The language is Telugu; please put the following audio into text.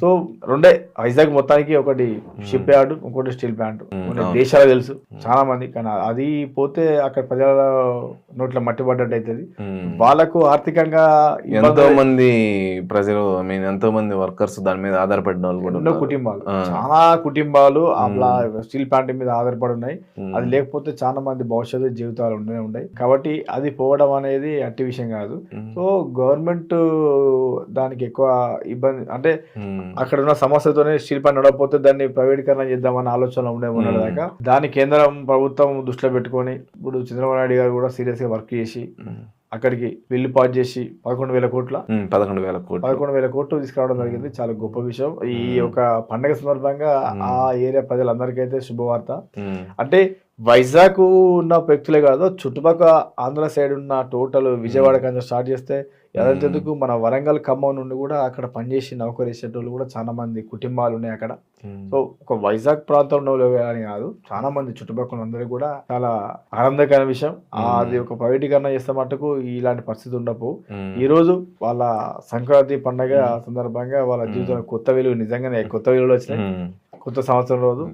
సో రెండే వైజాగ్ మొత్తానికి ఒకటి షిప్ యార్డ్, ఇంకోటి స్టీల్ ప్లాంట్. కొన్ని దేశాలకు తెలుసు చాలా మంది, కానీ అది పోతే అక్కడ ప్రజల నోట్ల మట్టి పడ్డట్టు అవుతుంది. వాళ్ళకు ఆర్థికంగా ఎంతో మంది ప్రజలు, ఐ మీన్ ఎంతో మంది వర్కర్స్ దాని మీద ఆధారపడిన వాళ్ళు కూడా ఎన్నో కుటుంబాలు, చాలా కుటుంబాలు అట్లా స్టీల్ ప్లాంట్ మీద ఆధారపడి ఉన్నాయి. అది లేకపోతే చాలా మంది భవిష్యత్తు జీవితాలు ఉండనే ఉన్నాయి. కాబట్టి అది పోవడం అనేది అట్టి విషయం కాదు. సో గవర్నమెంట్ దానికి ఎక్కువ ఇబ్బంది అంటే అక్కడ ఉన్న సమస్యతోనే స్టీల్ ప్లాంట్ నడవకపోతే దాన్ని ప్రైవేటీకరణ చేద్దామన్న ఆలోచన ఉండేమన్నాడు దాకా. దాన్ని కేంద్రం ప్రభుత్వం దృష్టిలో పెట్టుకొని ఇప్పుడు చంద్రబాబు నాయుడు గారు కూడా సీరియస్ గా వర్క్ చేసి అక్కడికి బిల్లు పాస్ చేసి 11,000 కోట్లు తీసుకురావడం జరిగింది. చాలా గొప్ప విషయం. ఈ యొక్క పండగ సందర్భంగా ఆ ఏరియా ప్రజలందరికైతే శుభవార్త. అంటే వైజాగ్ ఉన్న వ్యక్తులే కాదు, చుట్టుపక్కల ఆంధ్ర సైడ్ ఉన్న టోటల్ విజయవాడ కంటే స్టార్ట్ చేస్తే ఎదంతెందుకు మన వరంగల్, ఖమ్మం నుండి కూడా అక్కడ పనిచేసి నౌకరేసేటోళ్ళు కూడా చాలా మంది కుటుంబాలు ఉన్నాయి అక్కడ. సో ఒక వైజాగ్ ప్రాంతంలో అని కాదు, చాలా మంది చుట్టుపక్కల అందరికీ కూడా చాలా ఆనందకరమైన విషయం. అది ఒక ప్రైవేటీకరణ చేస్తే మటుకు ఇలాంటి పరిస్థితి ఉండవు. ఈ రోజు వాళ్ళ సంక్రాంతి పండగ సందర్భంగా వాళ్ళ జీవితంలో కొత్త వెలుగు, నిజంగానే కొత్త వెలుగులు వచ్చినాయి. కొత్త సంవత్సరం రోజు